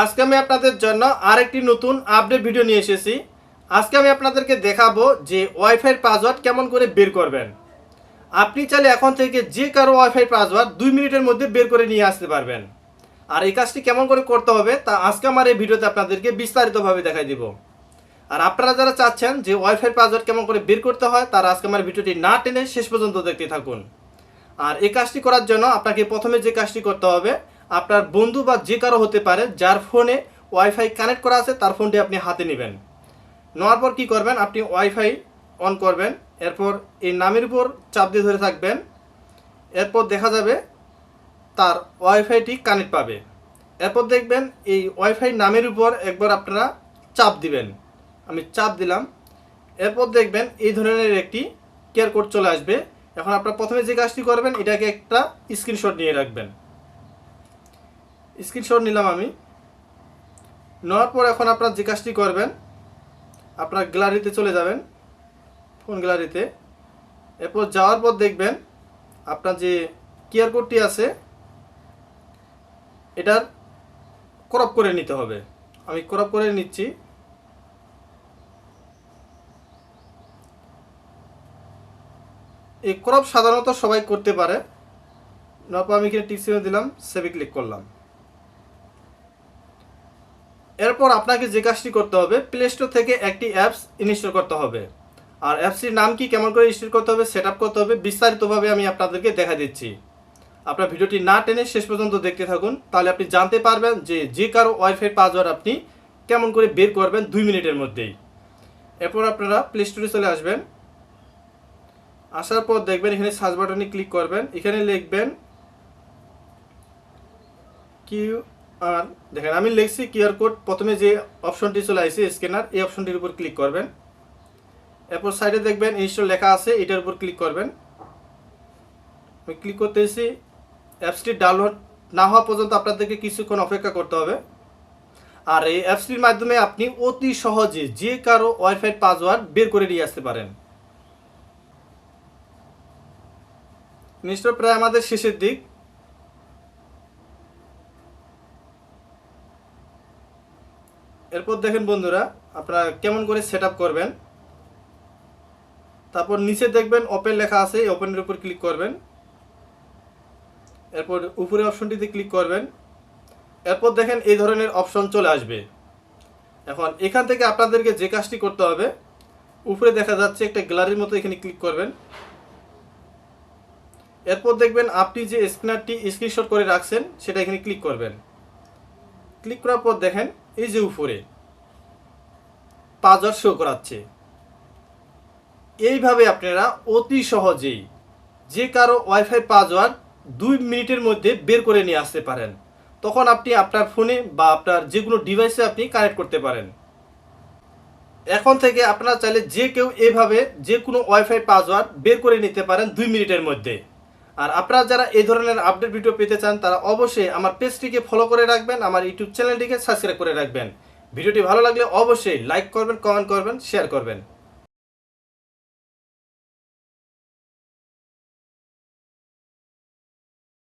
আজকে আমি আপনাদের জন্য আরেকটি নতুন আপডেট ভিডিও নিয়ে এসেছি। আজকে আমি আপনাদেরকে দেখাবো যে ওয়াইফাইয়ের পাসওয়ার্ড কেমন করে বের করবেন। আপনি চাইলে এখন থেকে যে কারো ওয়াইফাই পাসওয়ার্ড 2 মিনিটের মধ্যে বের করে নিয়ে আসতে পারবেন। আর এই কাজটি কেমন করে করতে হবে তা আজকে আমার এই ভিডিওতে আপনাদেরকে বিস্তারিতভাবে দেখাই দিব। আর আপনারা যারা চাচ্ছেন যে ওয়াইফাই পাসওয়ার্ড কেমন করে বের করতে হয় তারা আজকে আমার ভিডিওটি না টেনে শেষ পর্যন্ত দেখতে থাকুন। আর এই কাজটি করার জন্য আপনাকে প্রথমে যে কাজটি করতে হবে, আপনার বন্ধু বা যে কারো হতে পারে যার ফোনে ওয়াইফাই কানেক্ট করা আছে তার ফোনটি আপনি হাতে নেবেন। নেওয়ার পর কী করবেন, আপনি ওয়াইফাই অন করবেন। এরপর এই নামের উপর চাপ দিয়ে ধরে থাকবেন। এরপর দেখা যাবে তার ওয়াইফাইটি কানেক্ট পাবে। এরপর দেখবেন এই ওয়াইফাই নামের উপর একবার আপনারা চাপ দিবেন। আমি চাপ দিলাম। এরপর দেখবেন এই ধরনের একটি কিউআর কোড চলে আসবে। এখন আপনারা প্রথমে যে কাজটি করবেন, এটাকে একটা স্ক্রিনশট নিয়ে রাখবেন। স্ক্রিনশট নিলাম আমি। নেওয়ার পর এখন আপনারা যে কাজটি করবেন, আপনার গ্যালারিতে চলে যাবেন, ফোন গ্যালারিতে। এরপর যাওয়ার পর দেখবেন আপনার যে কিউআর কোডটি আছে এটার ক্রপ করে নিতে হবে। আমি ক্রপ করে নিচ্ছি। এই ক্রপ সাধারণত সবাই করতে পারে। নয়তো আমি এখানে টিক চিহ্ন দিলাম, সেভে ক্লিক করলাম। এরপর আপনাকে যে কাজটি করতে হবে, প্লে স্টোর থেকে একটি অ্যাপস ইনস্টল করতে হবে। আর অ্যাপসটির নাম কি, কেমন করে ইনস্টল করতে হবে, সেট আপ করতে হবে, বিস্তারিতভাবে আমি আপনাদেরকে দেখা দিচ্ছি। আপনার ভিডিওটি না টেনে শেষ পর্যন্ত দেখতে থাকুন, তাহলে আপনি জানতে পারবেন যে কারো ওয়াইফাই পাসওয়ার্ড আপনি কেমন করে বের করবেন 2 মিনিটের মধ্যেই। এরপর আপনারা প্লে স্টোরে চলে আসবেন। আসার পর দেখবেন এখানে সার্চ বাটনে ক্লিক করবেন। এখানে লিখবেন কিউআর। দেখেন আমি লিখছি কিউআর কোড। প্রথমে যে অপশনটি চলে আসছে স্ক্যানার, এই অপশনটির উপর ক্লিক করবেন। এরপর সাইডে দেখবেন ইনস্টল লেখা আছে, এটার উপর ক্লিক করবেন। আমি ক্লিক করতেছি। অ্যাপসটি ডাউনলোড না হওয়া পর্যন্ত আপনাদেরকে কিছুক্ষণ অপেক্ষা করতে হবে। আর এই অ্যাপসটির মাধ্যমে আপনি অতি সহজে যে কারো ওয়াইফাই পাসওয়ার্ড বের করে নিয়ে আসতে পারেন। ইনস্টল প্রায় আমাদের শেষের দিক। এরপর দেখেন বন্ধুরা, আপনারা কেমন করে সেট আপ করবেন। তারপর নিচে দেখবেন ওপেন লেখা আছে, এই ওপেনের উপর ক্লিক করবেন। এরপর উপরে অপশনটিতে ক্লিক করবেন। এরপর দেখেন এই ধরনের অপশন চলে আসবে। এখন এখান থেকে আপনাদেরকে যে কাজটি করতে হবে, উপরে দেখা যাচ্ছে একটা গ্যালারির মতো, এখানে ক্লিক করবেন। এরপর দেখবেন আপনি যে স্ক্যানারটি স্ক্রিনশট করে রাখছেন সেটা এখানে ক্লিক করবেন। ক্লিক করার পর দেখেন এই যে উপরে পাসওয়ার্ড শো করাচ্ছে। এইভাবে আপনারা অতি সহজেই যে কারো ওয়াইফাই পাসওয়ার্ড 2 মিনিটের মধ্যে বের করে নিয়ে আসতে পারেন। তখন আপনি আপনার ফোনে বা আপনার যে কোনো ডিভাইসে আপনি কানেক্ট করতে পারেন। এখন থেকে আপনারা চাইলে যে কেউ এভাবে যে কোনো ওয়াইফাই পাসওয়ার্ড বের করে নিতে পারেন 2 মিনিটের মধ্যে। আর আপনারা যারা এই ধরনের আপডেট ভিডিও পেতে চান তারা অবশ্যই আমার পেজটিকে ফলো করে রাখবেন, আমার ইউটিউব চ্যানেলটিকে সাবস্ক্রাইব করে রাখবেন। ভিডিওটি ভালো লাগলে অবশ্যই লাইক করবেন, কমেন্ট করবেন, শেয়ার করবেন।